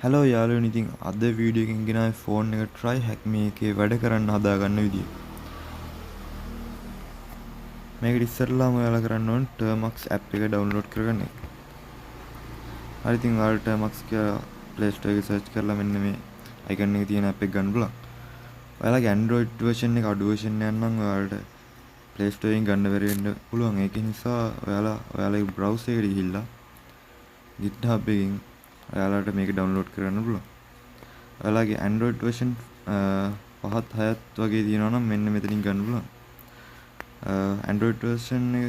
Hello යාළුවනි, ඉතින් අද video එකකින් ගෙනාවේ ෆෝන් එක try hack මේකේ වැඩ කරන්න හදාගන්න විදිය. මේකට ඉස්සරලාම ඔයාලා කරන්න ඕන Termux app එක download කරගන්න එක. හරි, ඉතින් ඔයාලා Termux කියලා Play Store එකේ search කරලා මෙන්න මේ icon එකේ තියෙන app එක ගන්න පුළුවන්. ඔයාලගේ Android version එක අඩු version එකක් නම් ඔයාලට Play Store එකෙන් ගන්න බැරි වෙන්න පුළුවන්. ඒක නිසා ඔයාලා ඔයාලගේ browser එකට ගිහිල්ලා GitHub එකෙන් ඔයාලට මේක download කරගන්න පුළුවන්. ඔයාලගේ Android version 5ත් 6ත් වගේ තියෙනවා නම් මෙන්න මෙතනින් ගන්න පුළුවන්. Android version එක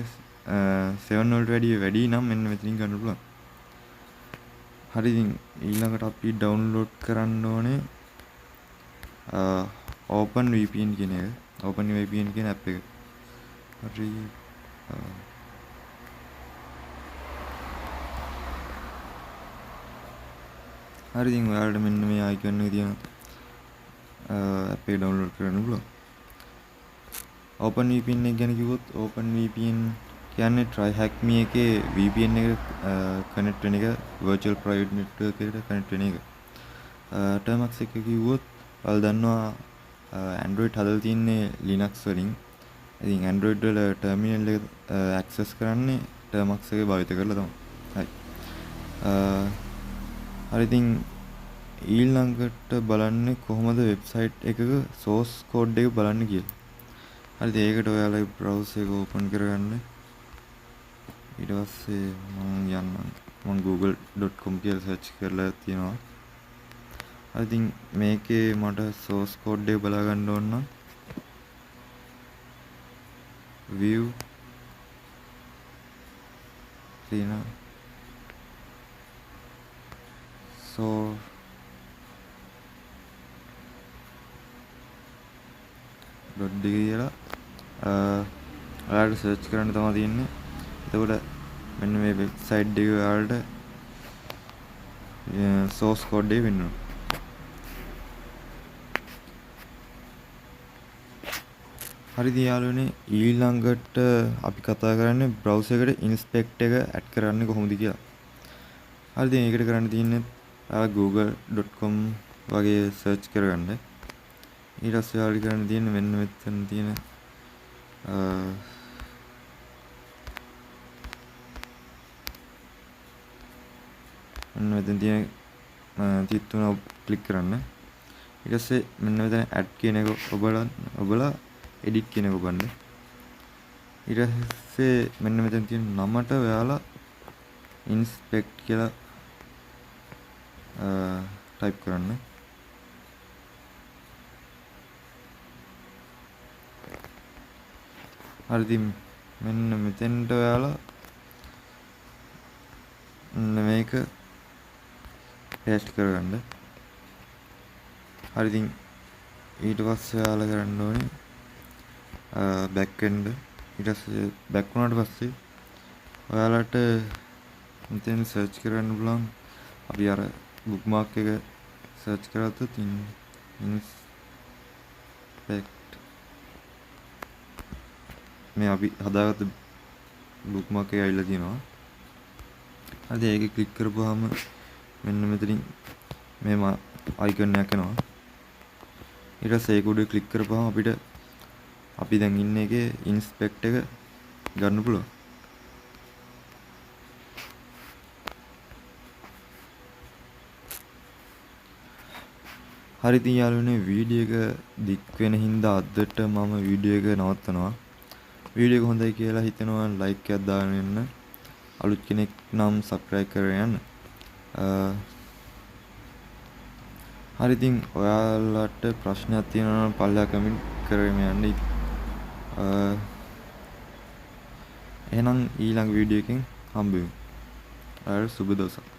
7 වලට වැඩි නම් මෙන්න මෙතනින් ගන්න පුළුවන්. හරි, ඉතින් ඊළඟට අපි download කරන්න ඕනේ OpenVPN කියන එක. OpenVPN කියන app එක. හරි. හරි, ඉතින් ඔයාලට මෙන්න මේ icon එක තියෙන app එක download කරන්න පුළුවන්. OpenVPN එක ගැන කිව්වොත් OpenVPN කියන්නේ try hack me එකේ VPN එක connect වෙන එක, virtual private network එකට connect වෙන එක. Termux එක කිව්වොත් ඔයාලා දන්නවා Android හදලා තින්නේ Linux වලින්. ඉතින් Android වල terminal එක access කරන්නේ Termux එක භාවිත කරලා තමයි. හරි. හරි, ඉතින් ඊළඟට බලන්නේ කොහොමද website එකක source code එක බලන්න කියලා. හරිද, ඒකට ඔයාලගේ browser එක open කරගන්න. ඊට පස්සේ මම google.com කියලා search කරලා තියෙනවා. හරි, ඉතින් මේකේ මට source code එක බලා ගන්න ඕන නම් view තියෙන source .d කියලා ඔයාලට සර්ච් කරන්න තමයි තියෙන්නේ. එතකොට මෙන්න මේ වෙබ්සයිට් එක ඔයාලට source code එක වෙන්නවා. හරිද යාළුවනේ, ඊළඟට අපි කතා කරන්නේ browser එකට inspect එක add කරන්නේ කොහොමද කියලා. හරිද, මේකට කරන්න තියෙන්නේ google.com වගේ search කරගන්න. ඊට පස්සේ ඔයාලට කරන්න තියෙන්නේ මෙන්න මෙතන තියෙන මෙන්න මෙතන තියෙන තිත්තුන ක්ලික් කරන්න. ඊට පස්සේ මෙන්න මෙතන add කියන එක ඔබලා edit කියන එක ඔබන්න. ඊට පස්සේ මෙන්න මෙතන තියෙන නමට ඔයාලා inspect කියලා type කරන්න. හරි, ඉතින් මෙන්න මෙතෙන්ට ඔයාලා මේක paste කරගන්න. හරි, ඉතින් ඊට පස්සේ ඔයාලා කරන්න ඕනේ back end. ඊට පස්සේ back වුණාට පස්සේ ඔයාලට මෙතෙන් search කරන්න පුළුවන්. අපි අර bookmark එක search කරද්දී inspect මේ අපි හදාගත්ත bookmark එක ඇවිල්ලා තියෙනවා. හරි, ඒක ක්ලික් කරපුවාම මෙන්න මෙතනින් මේ icon එකක් එනවා. ඊට පස්සේ ඒක උඩ ක්ලික් කරපුවාම අපිට අපි දැන් ඉන්න එකේ inspect එක ගන්න පුළුවන්. හරි, ඉතින් යාළුවනේ වීඩියෝ එක දික් වෙන හින්දා අදට මම වීඩියෝ එක නවත්තනවා. වීඩියෝ එක හොඳයි කියලා හිතෙනවා like එකක් දාගෙන ඉන්න. අලුත් කෙනෙක් නම් subscribe කරගෙන යන්න. හරි, ඉතින් ඔයාලට ප්‍රශ්නයක් තියෙනවා නම් පල්ලා කමෙන්ට් කරගෙන යන්න. එහෙනම් ඊළඟ වීඩියෝ එකෙන් හම්බ වෙමු. ඔයාලට සුබ දවසක්.